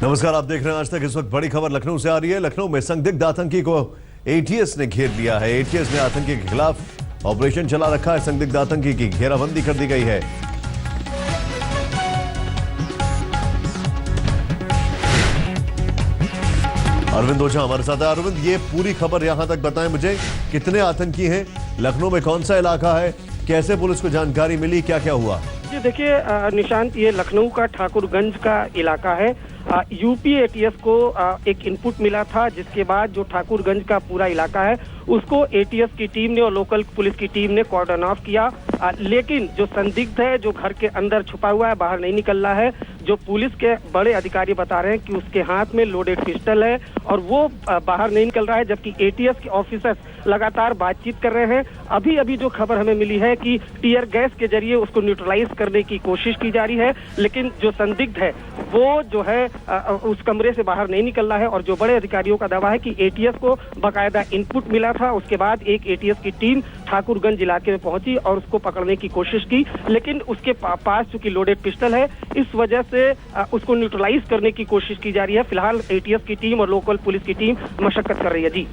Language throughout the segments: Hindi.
नमस्कार, आप देख रहे हैं आज तक। इस वक्त बड़ी खबर लखनऊ से आ रही है। लखनऊ में संदिग्ध आतंकी को एटीएस ने घेर लिया है। एटीएस ने आतंकी के खिलाफ ऑपरेशन चला रखा है। संदिग्ध आतंकी की घेराबंदी कर दी गई है। अरविंद ओझा हमारे साथ है। अरविंद, ये पूरी खबर यहां तक बताएं मुझे, कितने आतंकी हैं, लखनऊ में कौन सा इलाका है, कैसे पुलिस को जानकारी मिली, क्या क्या हुआ? जी देखिए निशांत, ये लखनऊ का ठाकुरगंज का इलाका है। यूपी एटीएस को एक इनपुट मिला था, जिसके बाद जो ठाकुरगंज का पूरा इलाका है उसको एटीएस की टीम ने और लोकल पुलिस की टीम ने कॉर्डन ऑफ किया। लेकिन जो संदिग्ध है, जो घर के अंदर छुपा हुआ है, बाहर नहीं निकल रहा है, जो पुलिस के बड़े अधिकारी बता रहे हैं कि उसके हाथ में लोडेड पिस्टल है और वो बाहर नहीं निकल रहा है, जबकि एटीएस के ऑफिसर्स लगातार बातचीत कर रहे हैं। अभी अभी जो खबर हमें मिली है कि टीयर गैस के जरिए उसको न्यूट्रलाइज करने की कोशिश की जा रही है, लेकिन जो संदिग्ध है वो जो है उस कमरे से बाहर नहीं निकल रहा है। और जो बड़े अधिकारियों का दावा है कि एटीएस को बाकायदा इनपुट मिला था, उसके बाद एक एटीएस की टीम ठाकुरगंज इलाके में पहुंची और उसको पकड़ने की कोशिश की, लेकिन उसके पास चूंकि लोडेड पिस्टल है, इस वजह से उसको न्यूट्रलाइज करने की कोशिश की जा रही है। फिलहाल एटीएस की टीम और लोकल पुलिस की टीम मशक्कत कर रही है। जी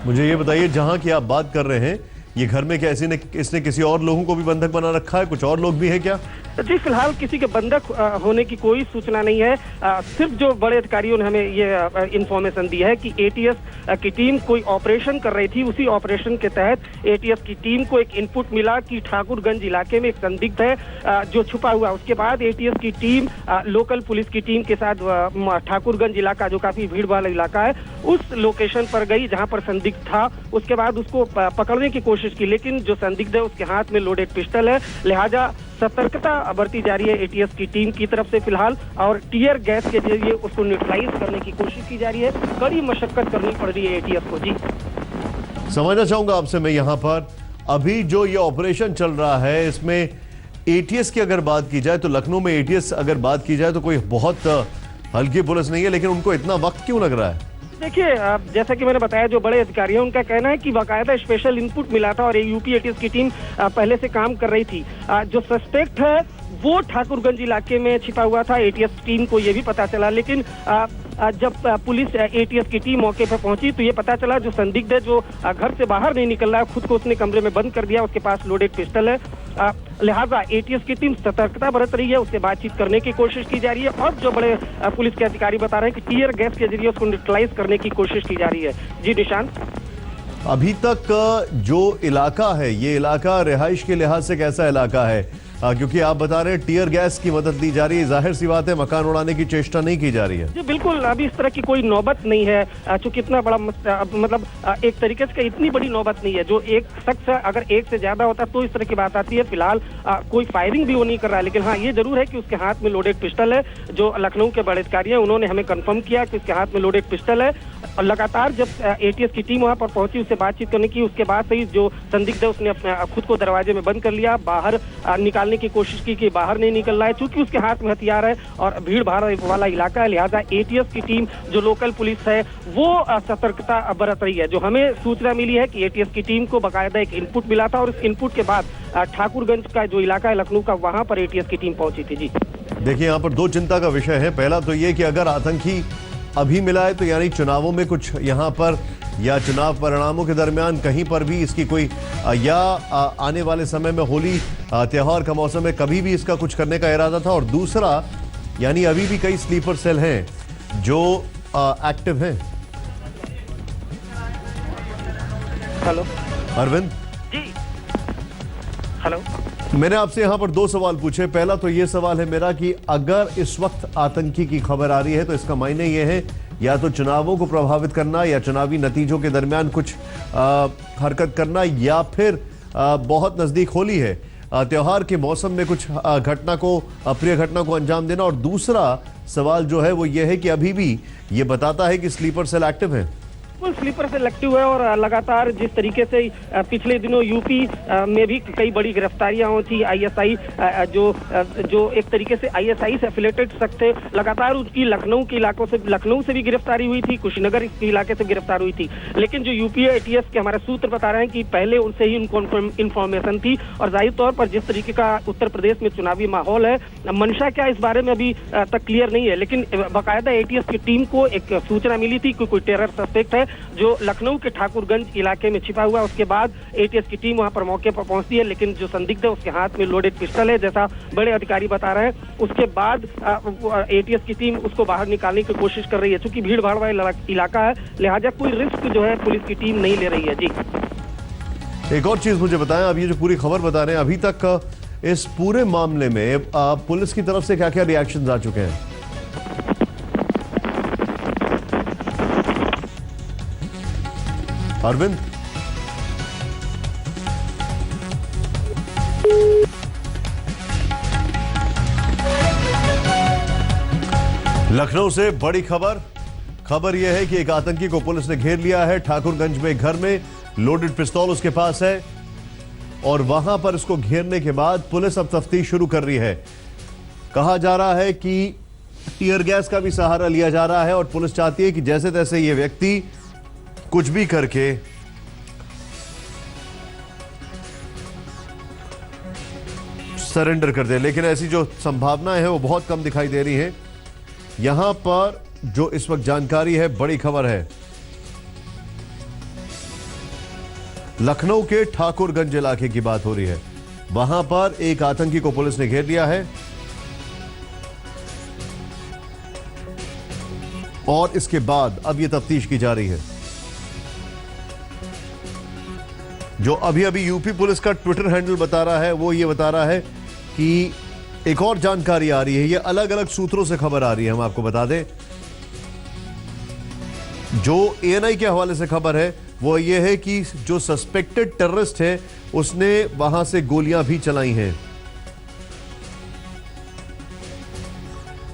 मुझे ये बताइए, जहां की आप बात कर रहे हैं, ये घर में क्या इसने किसी और लोगों को भी बंधक बना रखा है? कुछ और लोग भी हैं क्या? जी फिलहाल किसी के बंधक होने की कोई सूचना नहीं है। सिर्फ जो बड़े अधिकारियों ने हमें ये इंफॉर्मेशन दी है कि एटीएस की टीम कोई ऑपरेशन कर रही थी। उसी ऑपरेशन के तहत एटीएस की टीम को एक इनपुट मिला कि ठाकुरगंज इलाके में एक संदिग्ध है जो छुपा हुआ। उसके बाद एटीएस की टीम लोकल पुलिस की टीम के साथ ठाकुरगंज इलाका, जो काफी भीड़ वाला इलाका है, उस लोकेशन पर गई जहाँ पर संदिग्ध था। उसके बाद उसको पकड़ने की कोशिश की, लेकिन जो संदिग्ध है उसके हाथ में लोडेड पिस्टल है, लिहाजा सतर्कता बरती जा रही है एटीएस की टीम की तरफ से फिलहाल, और टीयर गैस के जरिए उसको न्यूट्रलाइज करने की कोशिश की जा रही है। कड़ी मशक्कत करनी पड़ रही है एटीएस को। जी समझना चाहूंगा आपसे मैं यहाँ पर, अभी जो ये ऑपरेशन चल रहा है, इसमें एटीएस की अगर बात की जाए तो लखनऊ में एटीएस अगर बात की जाए तो कोई बहुत हल्की पुलिस नहीं है, लेकिन उनको इतना वक्त क्यों लग रहा है? देखिए जैसा कि मैंने बताया, जो बड़े अधिकारी हैं उनका कहना है कि बाकायदा स्पेशल इनपुट मिला था और यूपी एटीएस की टीम पहले से काम कर रही थी। जो सस्पेक्ट है वो ठाकुरगंज इलाके में छिपा हुआ था। एटीएस टीम को ये भी पता चला, लेकिन जब पुलिस एटीएस की टीम मौके पर पहुंची तो ये पता चला जो संदिग्ध है, जो घर से बाहर नहीं निकल रहा है, खुद को उसने कमरे में बंद कर दिया, उसके पास लोडेड पिस्टल है। लिहाजा एटीएस की टीम सतर्कता बरत रही है, उससे बातचीत करने की कोशिश की जा रही है। और जो बड़े पुलिस के अधिकारी बता रहे हैं कि टीयर गैस के जरिए उसको न्यूट्रलाइज करने की कोशिश की जा रही है। जी निशांत, अभी तक जो इलाका है, ये इलाका रिहाइश के लिहाज से कैसा इलाका है? क्योंकि आप बता रहे हैं टीयर गैस की मदद ली जा रही है, जाहिर सी बात है मकान उड़ाने की चेष्टा नहीं की जा रही है। जी बिल्कुल, अभी इस तरह की कोई नौबत नहीं है। चूंकि इतना बड़ा मतलब एक तरीके से इतनी बड़ी नौबत नहीं है। जो एक शख्स अगर एक से ज्यादा होता तो इस तरह की बात आती है। फिलहाल कोई फायरिंग भी वो नहीं कर रहा है, लेकिन हाँ ये जरूर है कि उसके हाथ में लोडेड पिस्टल है। जो लखनऊ के बड़े अधिकारी हैं उन्होंने हमें कंफर्म किया कि उसके हाथ में लोडेड पिस्टल है। और लगातार जब एटीएस की टीम वहां पर पहुंची, उससे बातचीत करने की, उसके बाद से ही जो संदिग्ध है उसने अपने खुद को दरवाजे में बंद कर लिया, बाहर निकालने की कोशिश की कि बाहर नहीं निकल रहा है। चूंकि उसके हाथ में हथियार है और भीड़ भाड़ वाला इलाका है, लिहाजा एटीएस की टीम, जो लोकल पुलिस है, वो सतर्कता बरत रही है। जो हमें सूचना मिली है कि एटीएस की टीम को बाकायदा एक इनपुट मिला था और इस इनपुट के बाद ठाकुरगंज का जो इलाका है लखनऊ का, वहां पर एटीएस की टीम पहुंची थी। जी देखिए, यहाँ पर दो चिंता का विषय है। पहला तो ये कि अगर आतंकी अभी मिला है तो यानी चुनावों में कुछ यहाँ पर, या चुनाव परिणामों के दरमियान कहीं पर भी इसकी कोई, या आने वाले समय में होली त्योहार का मौसम है, कभी भी इसका कुछ करने का इरादा था। और दूसरा, यानी अभी भी कई स्लीपर सेल हैं जो एक्टिव हैं। हेलो अरविंद जी, हेलो, मैंने आपसे यहाँ पर दो सवाल पूछे। पहला तो ये सवाल है मेरा कि अगर इस वक्त आतंकी की खबर आ रही है तो इसका मायने ये है या तो चुनावों को प्रभावित करना, या चुनावी नतीजों के दरमियान कुछ हरकत करना, या फिर बहुत नज़दीक होली है, त्योहार के मौसम में कुछ घटना को, अप्रिय घटना को अंजाम देना। और दूसरा सवाल जो है वो ये है कि अभी भी ये बताता है कि स्लीपर सेल एक्टिव है। बिल्कुल स्लीपर से एक्टिव है और लगातार जिस तरीके से पिछले दिनों यूपी में भी कई बड़ी गिरफ्तारियां हुई थी। आईएसआई जो एक तरीके से आईएसआई से एफिलेटेड शख्स थे, लगातार उनकी लखनऊ से भी गिरफ्तारी हुई थी, कुशीनगर के इलाके से गिरफ्तार हुई थी। लेकिन जो यूपी एटीएस के हमारे सूत्र बता रहे हैं कि पहले उनसे ही उनको इन्फॉर्मेशन थी और जाहिर तौर पर जिस तरीके का उत्तर प्रदेश में चुनावी माहौल है, मंशा क्या इस बारे में अभी तक क्लियर नहीं है। लेकिन बाकायदा एटीएस की टीम को एक सूचना मिली थी कि कोई टेरर सस्पेक्ट है जो लखनऊ के ठाकुरगंज इलाके में छिपा हुआ है। उसके बाद एटीएस की टीम वहां पर मौके पर पहुंचती है, लेकिन जो संदिग्ध है उसके हाथ में लोडेड पिस्टल है, जैसा बड़े अधिकारी बता रहे हैं। उसके बाद एटीएस की टीम उसको बाहर निकालने की कोशिश कर रही है। चूंकि भीड़ भाड़ वाला इलाका है, लिहाजा कोई रिस्क जो है पुलिस की टीम नहीं ले रही है। जी, एक और चीज मुझे बताएं, अब ये जो पूरी खबर बता रहे हैं, अभी तक इस पूरे मामले में पुलिस की तरफ से क्या क्या रिएक्शंस आ चुके हैं? अरविंद, लखनऊ से बड़ी खबर यह है कि एक आतंकी को पुलिस ने घेर लिया है। ठाकुरगंज में घर में लोडेड पिस्तौल उसके पास है और वहां पर इसको घेरने के बाद पुलिस अब तफ्तीश शुरू कर रही है। कहा जा रहा है कि टीयर गैस का भी सहारा लिया जा रहा है और पुलिस चाहती है कि जैसे तैसे ये व्यक्ति कुछ भी करके सरेंडर कर दे, लेकिन ऐसी जो संभावनाएं हैं वो बहुत कम दिखाई दे रही हैं। यहां पर जो इस वक्त जानकारी है, बड़ी खबर है, लखनऊ के ठाकुरगंज इलाके की बात हो रही है। वहां पर एक आतंकी को पुलिस ने घेर लिया है और इसके बाद अब यह तफ्तीश की जा रही है। जो अभी अभी यूपी पुलिस का ट्विटर हैंडल बता रहा है, वो ये बता रहा है कि एक और जानकारी आ रही है। ये अलग अलग सूत्रों से खबर आ रही है, हम आपको बता दें। जो एएनआई के हवाले से खबर है वो ये है कि जो सस्पेक्टेड टेररिस्ट है उसने वहां से गोलियां भी चलाई हैं।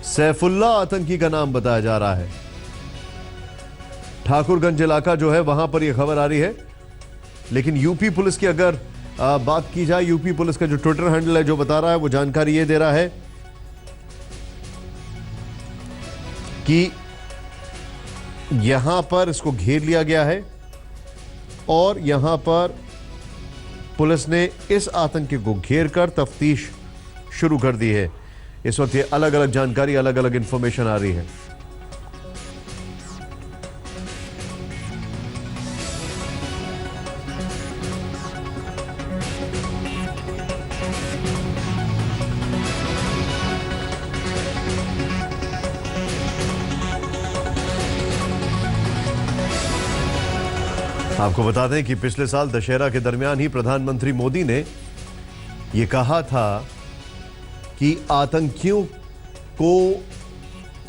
सैफुल्ला आतंकी का नाम बताया जा रहा है। ठाकुरगंज इलाका जो है वहां पर यह खबर आ रही है। लेकिन यूपी पुलिस की अगर बात की जाए, यूपी पुलिस का जो ट्विटर हैंडल है जो बता रहा है, वो जानकारी ये दे रहा है कि यहां पर इसको घेर लिया गया है और यहां पर पुलिस ने इस आतंकी को घेर कर तफ्तीश शुरू कर दी है। इस वक्त ये अलग अलग जानकारी, अलग अलग इंफॉर्मेशन आ रही है। आपको बता दें कि पिछले साल दशहरा के दरमियान ही प्रधानमंत्री मोदी ने यह कहा था कि आतंकियों को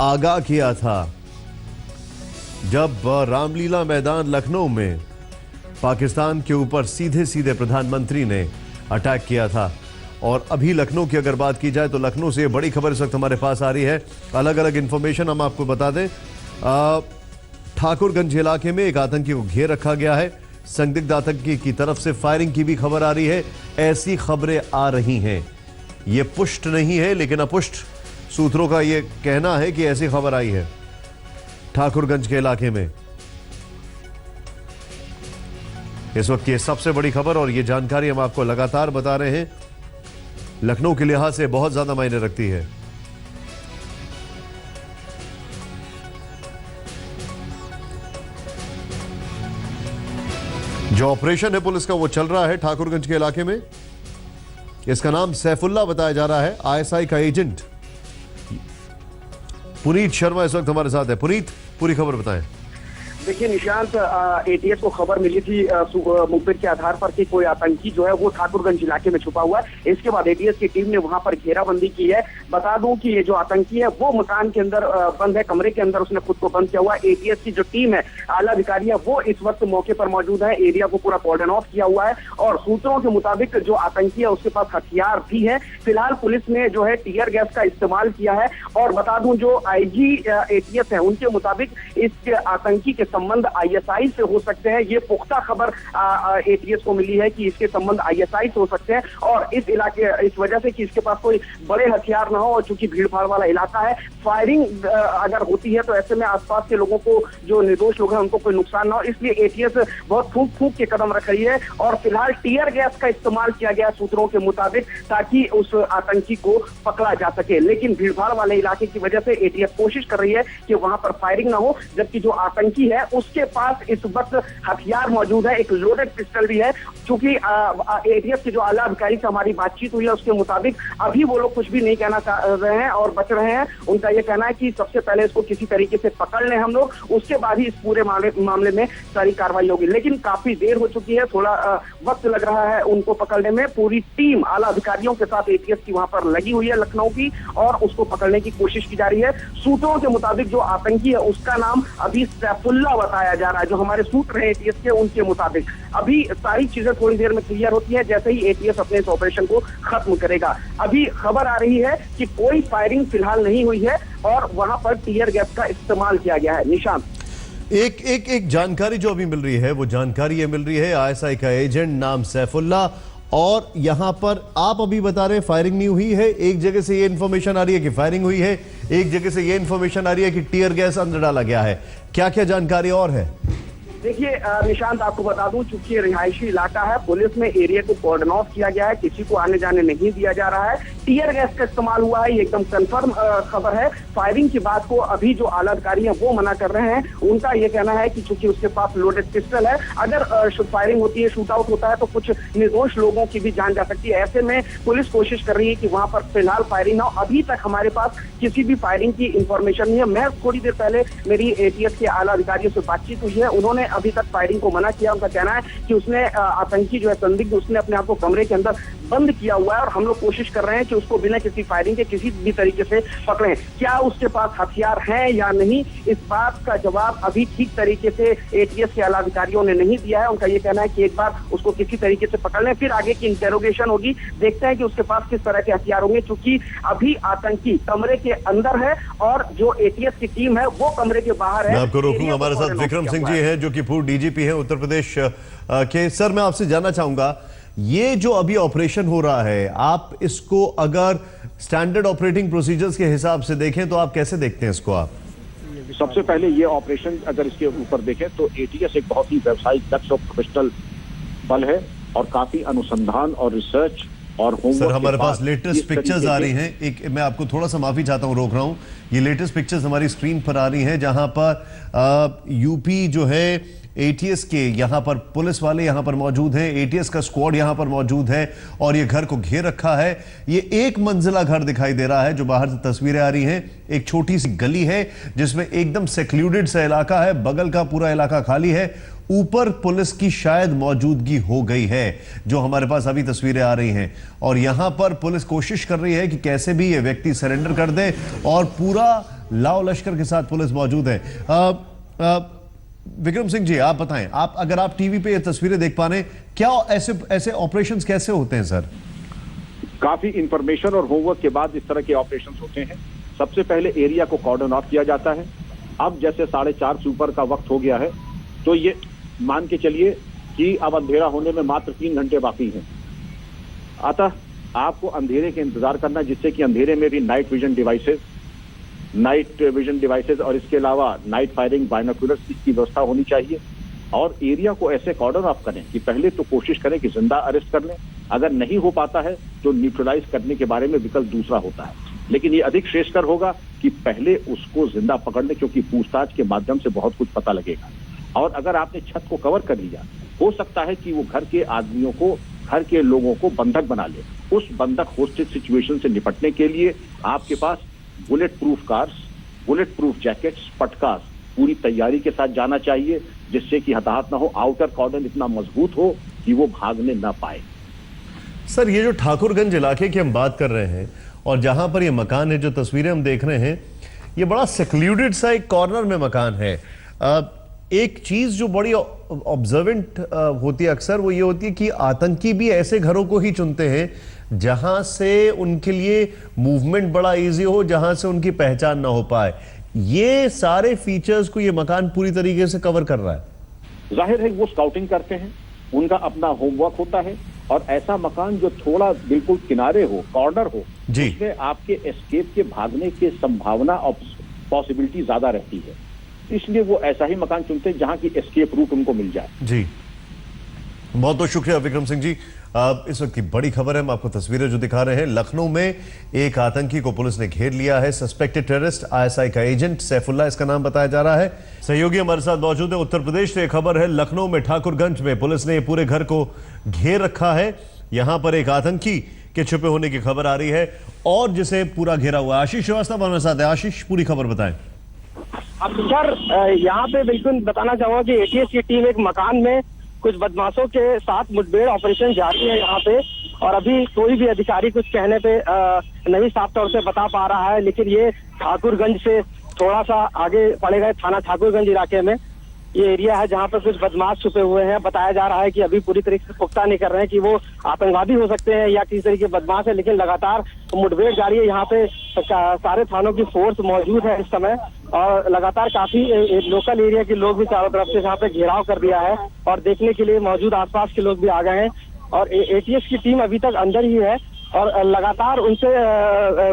आगाह किया था जब रामलीला मैदान लखनऊ में पाकिस्तान के ऊपर सीधे सीधे प्रधानमंत्री ने अटैक किया था। और अभी लखनऊ की अगर बात की जाए तो लखनऊ से बड़ी खबर इस वक्त हमारे पास आ रही है। अलग अलग इंफॉर्मेशन हम आपको बता दें। ठाकुरगंज इलाके में एक आतंकी को घेर रखा गया है। संदिग्ध आतंकी की तरफ से फायरिंग की भी खबर आ रही है। ऐसी खबरें आ रही हैं, ये पुष्ट नहीं है लेकिन अपुष्ट सूत्रों का ये कहना है कि ऐसी खबर आई है ठाकुरगंज के इलाके में। इस वक्त ये सबसे बड़ी खबर और ये जानकारी हम आपको लगातार बता रहे हैं, लखनऊ के लिहाज से बहुत ज्यादा मायने रखती है। जो ऑपरेशन है पुलिस का वो चल रहा है ठाकुरगंज के इलाके में। इसका नाम सैफुल्ला बताया जा रहा है। आईएसआई का एजेंट पुनीत शर्मा इस वक्त हमारे साथ है। पुनीत, पूरी खबर बताएं। देखिए निशांत, एटीएस को खबर मिली थी मुखबिर के आधार पर कि कोई आतंकी जो है वो ठाकुरगंज इलाके में छुपा हुआ है। इसके बाद एटीएस की टीम ने वहां पर घेराबंदी की है। बता दूं कि ये जो आतंकी है वो मकान के अंदर बंद है, कमरे के अंदर उसने खुद को बंद किया हुआ है। एटीएस की जो टीम है, आला अधिकारी है, वो इस वक्त मौके पर मौजूद है। एरिया को पूरा कॉर्डन ऑफ किया हुआ है और सूत्रों के मुताबिक जो आतंकी है उसके पास हथियार भी है। फिलहाल पुलिस ने जो है टीयर गैस का इस्तेमाल किया है। और बता दूं जो आईजी एटीएस है उनके मुताबिक इस आतंकी के संबंध आईएसआई से हो सकते हैं। ये पुख्ता खबर एटीएस को मिली है कि इसके संबंध आईएसआई से हो सकते हैं, और इस इलाके इस वजह से कि इसके पास कोई बड़े हथियार ना हो, और चूंकि भीड़ भाड़ वाला इलाका है, फायरिंग अगर होती है तो ऐसे में आसपास के लोगों को, जो निर्दोष लोग हैं, उनको कोई नुकसान ना हो, इसलिए एटीएस बहुत फूंक के कदम रख रही है। और फिलहाल टीयर गैस का इस्तेमाल किया गया सूत्रों के मुताबिक, ताकि उस आतंकी को पकड़ा जा सके। लेकिन भीड़ भाड़ वाले इलाके की वजह से एटीएस कोशिश कर रही है कि वहां पर फायरिंग ना हो, जबकि जो आतंकी है उसके पास इस वक्त हथियार मौजूद है, एक लोडेड पिस्टल भी है। चूंकि एटीएस के जो आला अधिकारी से हमारी बातचीत हुई है उसके मुताबिक अभी वो लोग कुछ भी नहीं कहना चाह रहे हैं और बच रहे हैं। उनका यह कहना है कि सबसे पहले इसको किसी तरीके से पकड़ लें हम लोग, उसके बाद ही इस पूरे मामले में सारी कार्रवाई होगी। लेकिन काफी देर हो चुकी है, थोड़ा वक्त लग रहा है उनको पकड़ने में। पूरी टीम आला अधिकारियों के साथ एटीएस की वहां पर लगी हुई है लखनऊ की, और उसको पकड़ने की कोशिश की जा रही है। सूत्रों के मुताबिक जो आतंकी है उसका नाम अभी सैफुल्ला बताया जा रहा है, जो हमारे सूत्र हैं एटीएस के उनके मुताबिक। अभी सारी चीजें थोड़ी देर में क्लियर होती है जैसे ही एटीएस अपने इस ऑपरेशन को खत्म करेगा। अभी खबर आ रही है कि कोई फायरिंग फिलहाल नहीं हुई है और वहां पर टीयर गैस का इस्तेमाल किया गया है। निशांत, एक जानकारी जो अभी मिल रही है, वो जानकारी ये मिल रही है आईएसआई का एजेंट नाम सैफुल्ला, और यहां पर आप अभी बता रहे हैं फायरिंग नहीं हुई है। एक जगह से ये इंफॉर्मेशन आ रही है कि फायरिंग हुई है, एक जगह से ये इंफॉर्मेशन आ रही है कि टीयर गैस अंदर डाला गया है। क्या क्या जानकारी और है? देखिए निशांत, आपको बता दूं, चूंकि रिहायशी इलाका है, पुलिस में एरिया को कॉर्डन ऑफ किया गया है, किसी को आने जाने नहीं दिया जा रहा है। टीयर गैस का इस्तेमाल हुआ है, ये एकदम कंफर्म खबर है। फायरिंग की बात को अभी जो आला अधिकारी हैं वो मना कर रहे हैं। उनका ये कहना है कि चूंकि उसके पास लोडेड पिस्टल है, अगर फायरिंग होती है, शूट आउट होता है, तो कुछ निर्दोष लोगों की भी जान जा सकती है। ऐसे में पुलिस कोशिश कर रही है कि वहां पर फिलहाल फायरिंग ना हो। अभी तक हमारे पास किसी भी फायरिंग की इंफॉर्मेशन नहीं है। मैं थोड़ी देर पहले मेरी एटीएस के आला अधिकारियों से बातचीत हुई है, उन्होंने अभी तक फायरिंग को मना किया। उनका कहना है कि उसने आतंकी जो है संदिग्ध, उसने अपने आप को कमरे के अंदर बंद किया हुआ है और हम लोग कोशिश कर रहे हैं कि उसको बिना किसी फायरिंग के किसी भी तरीके से पकड़ें। क्या उसके पास हथियार हैं या नहीं, इस बात का जवाब अभी ठीक तरीके से एटीएस के आला अधिकारियों ने नहीं दिया है। उनका ये कहना है कि एक बार उसको किसी तरीके से पकड़ लें, फिर आगे की इंटेरोगेशन होगी, देखते हैं कि उसके पास किस तरह के हथियार होंगे। चूंकि अभी आतंकी कमरे के अंदर है और जो एटीएस की टीम है वो कमरे के बाहर है। मैं आपको रोकूंगा, हमारे साथ विक्रम सिंह जी हैं जो कि पूर्व डीजीपी हैं उत्तर प्रदेश के। सर, मैं आपसे जानना चाहूंगा, ये जो अभी ऑपरेशन हो रहा है, आप इसको अगर स्टैंडर्ड ऑपरेटिंग प्रोसीजर्स के हिसाब से देखें तो आप कैसे देखते हैं इसको? आप सबसे पहले ये ऑपरेशन अगर इसके ऊपर देखें तो एटीएस एक बहुत ही व्यावसायिक दक्ष और प्रोफेशनल बल है और काफी अनुसंधान और रिसर्च और होमवर्क। सर, हमारे पास लेटेस्ट पिक्चर्स आ रही हैं। एक मैं आपको थोड़ा सा माफी चाहता हूं, रोक रहा हूं। ये लेटेस्ट पिक्चर्स हमारी स्क्रीन पर आ रही हैं जहां पर यूपी जो है एटीएस के यहां पर पुलिस वाले यहां पर मौजूद हैं, एटीएस का स्क्वाड यहां पर मौजूद है और ये घर को घेर रखा है। ये एक मंजिला घर दिखाई दे रहा है जो बाहर से तस्वीरें आ रही हैं। एक छोटी सी गली है जिसमें एकदम सेक्लूडेड सा इलाका है, बगल का पूरा इलाका खाली है। ऊपर पुलिस की शायद मौजूदगी हो गई है, जो हमारे पास अभी तस्वीरें आ रही हैं, और यहां पर पुलिस कोशिश कर रही है कि कैसे भी ये व्यक्ति सरेंडर कर दे, और पूरा लाव लश्कर के साथ पुलिस मौजूद है। विक्रम सिंह जी, आप बताएं, अगर आप टीवी पे ये तस्वीरें देख पा रहे हैं, क्या ऐसे ऑपरेशंस कैसे होते हैं सर? काफी इंफॉर्मेशन और होमवर्क के बाद इस तरह के ऑपरेशंस होते हैं। सबसे पहले एरिया को कॉर्डन ऑफ किया जाता है। अब जैसे 4:30 से ऊपर का वक्त हो गया है, तो ये मान के चलिए कि अब अंधेरा होने में मात्र 3 घंटे बाकी हैं। अतः आपको अंधेरे के इंतजार करना, जिससे कि अंधेरे में भी नाइट विजन डिवाइसेस और इसके अलावा नाइट फायरिंग बाइनोकुलर्स की व्यवस्था होनी चाहिए। और एरिया को ऐसे कॉर्डन ऑफ करें कि पहले तो कोशिश करें कि जिंदा अरेस्ट कर लें, अगर नहीं हो पाता है तो न्यूट्रलाइज करने के बारे में विकल्प दूसरा होता है। लेकिन ये अधिक श्रेयस्कर होगा कि पहले उसको जिंदा पकड़ लें, क्योंकि पूछताछ के माध्यम से बहुत कुछ पता लगेगा। और अगर आपने छत को कवर कर लिया, हो सकता है कि वो घर के आदमियों को, घर के लोगों को बंधक बना ले। उस बंधक होस्टेज सिचुएशन से निपटने के लिए आपके पास bulletproof cars, bulletproof jackets, पटकास पूरी तैयारी के साथ जाना चाहिए, जिससे कि हताहत ना हो, आउटर कॉर्डन इतना मजबूत हो कि वो भागने ना पाए। सर, ये जो ठाकुरगंज इलाके की हम बात कर रहे हैं और जहां पर ये मकान है, जो तस्वीरें हम देख रहे हैं, ये बड़ा सेक्लूडेड सा एक कॉर्नर में मकान है। एक चीज जो बड़ी ऑब्जर्वेंट होती है अक्सर, वो ये होती है कि आतंकी भी ऐसे घरों को ही चुनते हैं जहां से उनके लिए मूवमेंट बड़ा इजी हो, जहां से उनकी पहचान ना हो पाए। ये सारे फीचर्स को ये मकान पूरी तरीके से कवर कर रहा है। जाहिर है वो स्काउटिंग करते हैं, उनका अपना होमवर्क होता है, और ऐसा मकान जो थोड़ा बिल्कुल किनारे हो, कॉर्नर हो, जी, उसमें आपके एस्केप के भागने की संभावना और पॉसिबिलिटी ज्यादा रहती है। इसलिए वो ऐसा ही मकान चुनते हैं जहां की एस्केप रूट उनको मिल जाए। जी, बहुत बहुत शुक्रिया विक्रम सिंह जी। इस वक्त की बड़ी खबर है, हम आपको तस्वीरें जो दिखा रहे हैं। लखनऊ में एक आतंकी को पुलिस ने घेर लिया है। सस्पेक्टेड टेररिस्ट आईएसआई का एजेंट सैफुल्लाह इसका नाम बताया जा रहा है। सहयोगी हमारे साथ मौजूद है। उत्तर प्रदेश से खबर है, लखनऊ में ठाकुरगंज में पुलिस ने पूरे घर को घेर रखा है। यहां पर एक आतंकी के छुपे होने की खबर आ रही है और जिसे पूरा घेरा हुआ है। आशीष श्रीवास्तव हमारे साथ है। आशीष, पूरी खबर बताएं। सर, यहाँ पे बिल्कुल बताना चाहूंगा कि एटीएस की टीम एक मकान में कुछ बदमाशों के साथ मुठभेड़ ऑपरेशन जारी है यहाँ पे, और अभी कोई भी अधिकारी कुछ कहने पे नहीं साफ तौर से बता पा रहा है। लेकिन ये ठाकुरगंज से थोड़ा सा आगे पड़ेगा, थाना ठाकुरगंज इलाके में ये एरिया है जहाँ पर कुछ बदमाश छुपे हुए हैं। बताया जा रहा है कि अभी पूरी तरीके से पुख्ता नहीं कर रहे हैं कि वो आतंकवादी हो सकते हैं या किसी तरीके के बदमाश है, लेकिन लगातार मुठभेड़ जारी है। यहाँ पे सारे थानों की फोर्स मौजूद है इस समय, और लगातार काफी लोकल एरिया के लोग भी चारों तरफ से यहाँ पे घेराव कर दिया है और देखने के लिए मौजूद आसपास के लोग भी आ गए हैं। और एटीएस की टीम अभी तक अंदर ही है और लगातार उनसे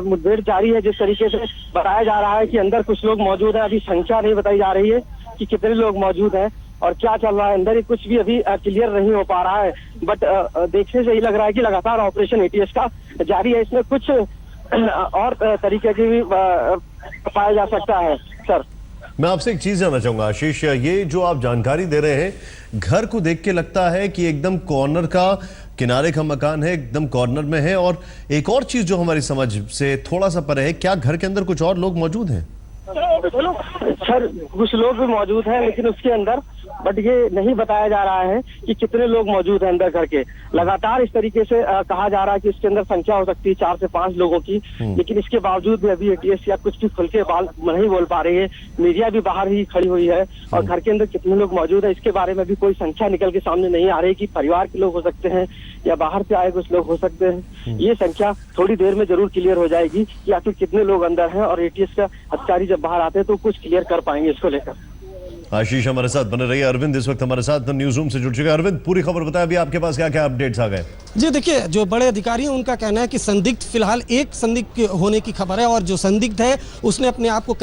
मुठभेड़ जारी है। जिस तरीके से बताया जा रहा है कि अंदर कुछ लोग मौजूद है, अभी संख्या नहीं बताई जा रही है कि कितने लोग मौजूद हैं और क्या चल रहा है अंदर, ही कुछ भी अभी क्लियर नहीं हो पा रहा है। बट देखने से ही लग रहा है कि लगातार ऑपरेशन एटीएस का जारी है। इसमें कुछ और तरीके की भी पाया जा सकता है। सर, मैं आपसे एक चीज जानना चाहूंगा आशीष, ये जो आप जानकारी दे रहे हैं, घर को देख के लगता है कि एकदम कॉर्नर का, किनारे का मकान है, एकदम कॉर्नर में है। और एक और चीज जो हमारी समझ से थोड़ा सा परे है, क्या घर के अंदर कुछ और लोग मौजूद हैं? सर, कुछ लोग भी मौजूद हैं लेकिन उसके अंदर, बट ये नहीं बताया जा रहा है कि कितने लोग मौजूद हैं अंदर घर के। लगातार इस तरीके से कहा जा रहा है कि इसके अंदर संख्या हो सकती है 4 से 5 लोगों की, लेकिन इसके बावजूद भी अभी एटीएस या कुछ भी खुल के नहीं बोल पा रही है। मीडिया भी बाहर ही खड़ी हुई है और घर के अंदर कितने लोग मौजूद है इसके बारे में भी कोई संख्या निकल के सामने नहीं आ रही कि परिवार के लोग हो सकते हैं या बाहर से आए कुछ लोग हो सकते हैं। ये संख्या थोड़ी देर में जरूर क्लियर हो जाएगी कि आखिर कितने लोग अंदर हैं, और एटीएस का अधिकारी जब बाहर आते हैं तो कुछ क्लियर कर पाएंगे इसको लेकर। आशीष हमारे साथ बने रहिए। अरविंद इस वक्त हमारे साथ न्यूज रूम से जुड़ चुके हैं। अरविंद, पूरी खबर बताएं, अभी आपके पास क्या क्या अपडेट्स आ गए? जी देखिए, जो बड़े अधिकारी हैं उनका कहना है कि संदिग्ध, फिलहाल एक संदिग्ध होने की खबर है, और जो संदिग्ध है उसने अपने आप को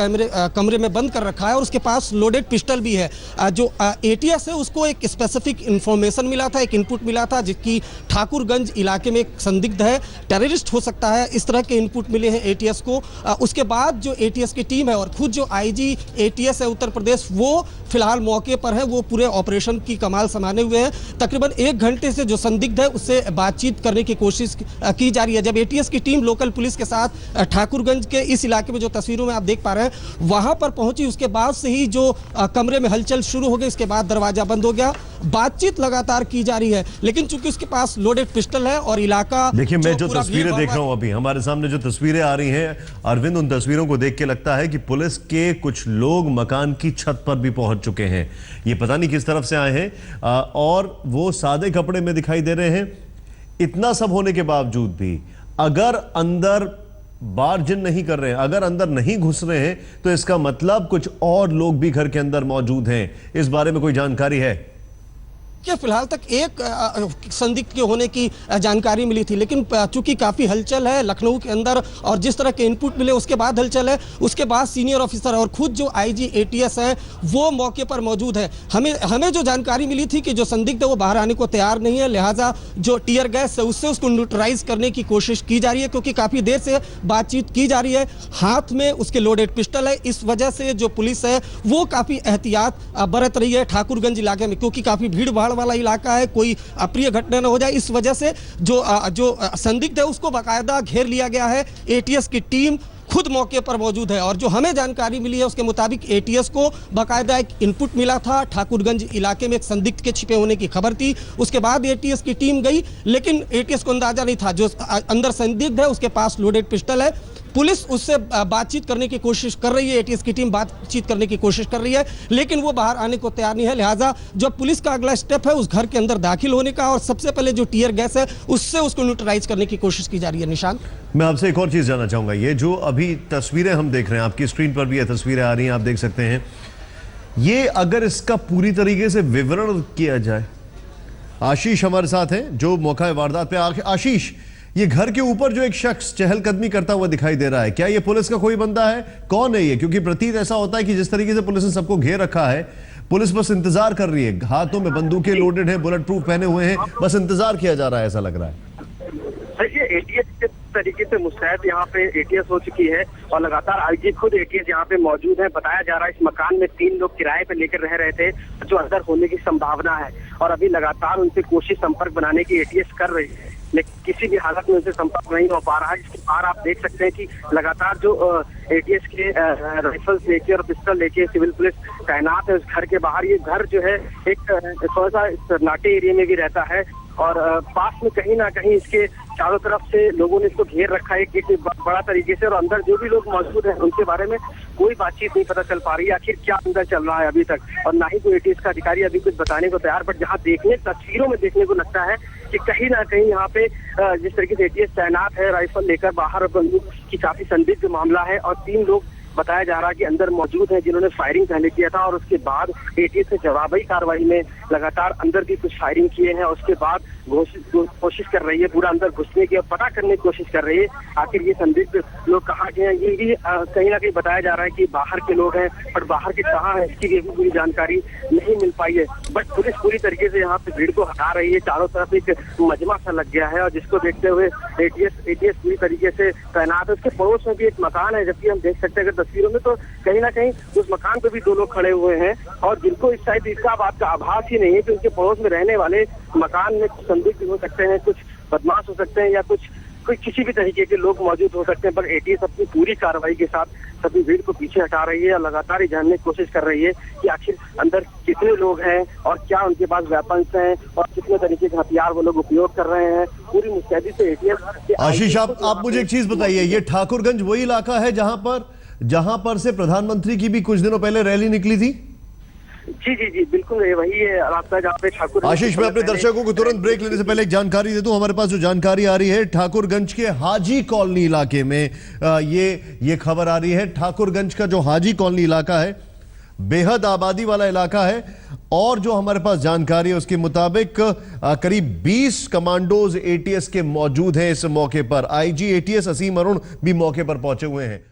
कमरे में बंद कर रखा है और उसके पास लोडेड पिस्टल भी है। जो एटीएस है उसको एक स्पेसिफिक इंफॉर्मेशन मिला था, एक इनपुट मिला था जिसकी ठाकुरगंज इलाके में एक संदिग्ध है, टेररिस्ट हो सकता है, इस तरह के इनपुट मिले हैं एटीएस को। उसके बाद जो एटीएस की टीम है और खुद जो आईजी एटीएस है उत्तर प्रदेश, वो फिलहाल मौके पर है, वो पूरे ऑपरेशन की कमाल संभाले हुए हैं। तकरीबन 1 घंटे से जो संदिग्ध है उससे बातचीत करने की कोशिश की जा रही है। जब एटीएस की टीम लोकल पुलिस के साथ ठाकुरगंज के इस इलाके में, जो तस्वीरों में आप देख पा रहे हैं, वहां पर पहुंची, उसके बाद से ही जो कमरे में हलचल शुरू हो गई, इसके बाद दरवाजा बंद हो गया। बातचीत लगातार की जा रही है, लेकिन चूंकि उसके पास लोडेड पिस्टल है और इलाका, देखिए, मैं जो तस्वीरें देख रहा हूं, अभी हमारे सामने जो तस्वीरें आ रही हैं अरविंद, उन तस्वीरों को देख के लगता है कि पुलिस के कुछ लोग मकान की छत पर भी पहुंच चुके हैं। ये पता नहीं किस तरफ से आए हैं और वो सादे कपड़े में दिखाई दे रहे हैं। इतना सब होने के बावजूद भी अगर अंदर बार्जिन नहीं कर रहे हैं, अगर अंदर नहीं घुस रहे हैं, तो इसका मतलब कुछ और लोग भी घर के अंदर मौजूद हैं। इस बारे में कोई जानकारी है? कि फिलहाल तक एक संदिग्ध के होने की जानकारी मिली थी, लेकिन चूंकि काफ़ी हलचल है लखनऊ के अंदर और जिस तरह के इनपुट मिले उसके बाद हलचल है, उसके बाद सीनियर ऑफिसर और खुद जो आईजी एटीएस है वो मौके पर मौजूद है। हमें जो जानकारी मिली थी कि जो संदिग्ध है वो बाहर आने को तैयार नहीं है, लिहाजा जो टीयर गैस है उससे उसको न्यूट्रलाइज करने की कोशिश की जा रही है, क्योंकि काफ़ी देर से बातचीत की जा रही है। हाथ में उसके लोडेड पिस्टल है, इस वजह से जो पुलिस है वो काफ़ी एहतियात बरत रही है ठाकुरगंज इलाके में, क्योंकि काफ़ी भीड़ भाड़ वाला इलाका है, कोई अप्रिय घटना न हो जाए, इस वजह से जो संदिग्ध है उसको बाकायदा घेर लिया गया है। एटीएस की टीम खुद मौके पर मौजूद है और जो हमें जानकारी मिली है उसके मुताबिक एटीएस को बाकायदा एक इनपुट मिला था, ठाकुरगंज इलाके में एक संदिग्ध के छिपे होने की खबर थी। उसके बाद एटीएस की टीम गई, लेकिन एटीएस को अंदाजा नहीं था जो अंदर संदिग्ध है उसके पास लोडेड पिस्टल है। पुलिस उससे बातचीत करने की कोशिश कर रही है, एटीएस की टीम बातचीत करने की कोशिश कर रही है, लेकिन वो बाहर आने को तैयार नहीं है। लिहाजा जो पुलिस का अगला स्टेप है उस घर के अंदर दाखिल होने का, और सबसे पहले जो टीयर गैस है उससे उसको न्यूट्रलाइज करने की कोशिश की जा रही है। निशान, मैं आपसे एक और चीज जानना चाहूंगा, ये जो अभी तस्वीरें हम देख रहे हैं, आपकी स्क्रीन पर भी ये तस्वीरें आ रही हैं, आप देख सकते हैं, ये अगर इसका पूरी तरीके से विवरण किया जाए, आशीष हमारे साथ हैं जो मौका वारदात पे आशीष, ये घर के ऊपर जो एक शख्स चहलकदमी करता हुआ दिखाई दे रहा है, क्या ये पुलिस का कोई बंदा है? कौन है ये? क्योंकि प्रतीत ऐसा होता है कि जिस तरीके से पुलिस ने सबको घेर रखा है, पुलिस बस इंतजार कर रही है, हाथों में बंदूकें लोडेड है, बुलेट प्रूफ पहने हुए हैं, बस इंतजार किया जा रहा है, ऐसा लग रहा है। देखिए, एटीएस किस तरीके से मुस्तैद यहाँ पे एटीएस हो चुकी है और लगातार आईजी खुद एटीएस यहाँ पे मौजूद है। बताया जा रहा है इस मकान में 3 लोग किराए पे लेकर रह रहे थे जो अंदर होने की संभावना है, और अभी लगातार उनसे कोशिश संपर्क बनाने की एटीएस कर रही है, लेकिन किसी भी हालत में उनसे संपर्क नहीं हो पा रहा है। इसके बाहर आप देख सकते हैं कि लगातार जो एटीएस के राइफल्स लेके और पिस्टल लेके सिविल पुलिस तैनात है उस घर के बाहर। ये घर जो है एक थोड़ा सा सन्नाटे एरिया में भी रहता है, और पास में कहीं ना कहीं इसके चारों तरफ से लोगों ने इसको घेर रखा है एक बड़ा तरीके से, और अंदर जो भी लोग मौजूद हैं उनके बारे में कोई बातचीत नहीं पता चल पा रही है आखिर क्या अंदर चल रहा है अभी तक, और ना ही कोई एटीएस का अधिकारी अभी कुछ बताने को तैयार। पर जहां तस्वीरों में देखने को लगता है कि कहीं ना कहीं यहाँ पे जिस तरीके से एटीएस तैनात है राइफल लेकर बाहर, बंदूक की काफी संदिग्ध मामला है, और 3 लोग बताया जा रहा है कि अंदर मौजूद है जिन्होंने फायरिंग पहले किया था, और उसके बाद एटीएस ने जवाबी कार्रवाई में लगातार अंदर भी कुछ फायरिंग किए हैं। उसके बाद कोशिश कर रही है पूरा अंदर घुसने की और पता करने की कोशिश कर रही है आखिर ये संदिग्ध लोग कहाँ के हैं। ये भी कहीं ना कहीं बताया जा रहा है कि बाहर के लोग हैं, पर बाहर के कहाँ है इसकी भी पूरी जानकारी नहीं मिल पाई है। बट पुलिस पूरी तरीके से यहाँ पे भीड़ को हटा रही है, चारों तरफ एक मजमा सा लग गया है, और जिसको देखते हुए एटीएस पूरी तरीके से तैनात है। उसके पड़ोस में भी एक मकान है, जबकि हम देख सकते हैं अगर तस्वीरों में तो कहीं ना कहीं उस मकान पे भी 2 लोग खड़े हुए हैं, और जिनको इस शायद इसका बात का आभास ही नहीं है कि उनके पड़ोस में रहने वाले मकान में कुछ संदिग्ध हो सकते हैं, कुछ बदमाश हो सकते हैं, या कोई किसी भी तरीके के लोग मौजूद हो सकते हैं। पर एटीएस अपनी पूरी कार्रवाई के साथ सभी भीड़ को पीछे हटा रही है और लगातार ये जानने की कोशिश कर रही है कि आखिर अंदर कितने लोग हैं और क्या उनके पास वेपन्स हैं और कितने तरीके के हथियार वो लोग उपयोग कर रहे हैं। पूरी मुस्तैदी से एटीएस। आशीष, आप मुझे एक चीज बताइए, ये ठाकुरगंज वही इलाका है जहां पर से प्रधानमंत्री की भी कुछ दिनों पहले रैली निकली थी? जी बिल्कुल वही है रास्ता जहाँ पे ठाकुर। आशीष, मैं अपने दर्शकों को तुरंत ब्रेक लेने से पहले एक जानकारी दे दूं। हमारे पास जो जानकारी आ रही है ठाकुरगंज के हाजी कॉलोनी इलाके में, ये खबर आ रही है, ठाकुरगंज का जो हाजी कॉलोनी इलाका है बेहद आबादी वाला इलाका है, और जो हमारे पास जानकारी है उसके मुताबिक करीब 20 कमांडोज एटीएस के मौजूद हैं इस मौके पर। आईजी एटीएस असीम अरुण भी मौके पर पहुंचे हुए हैं।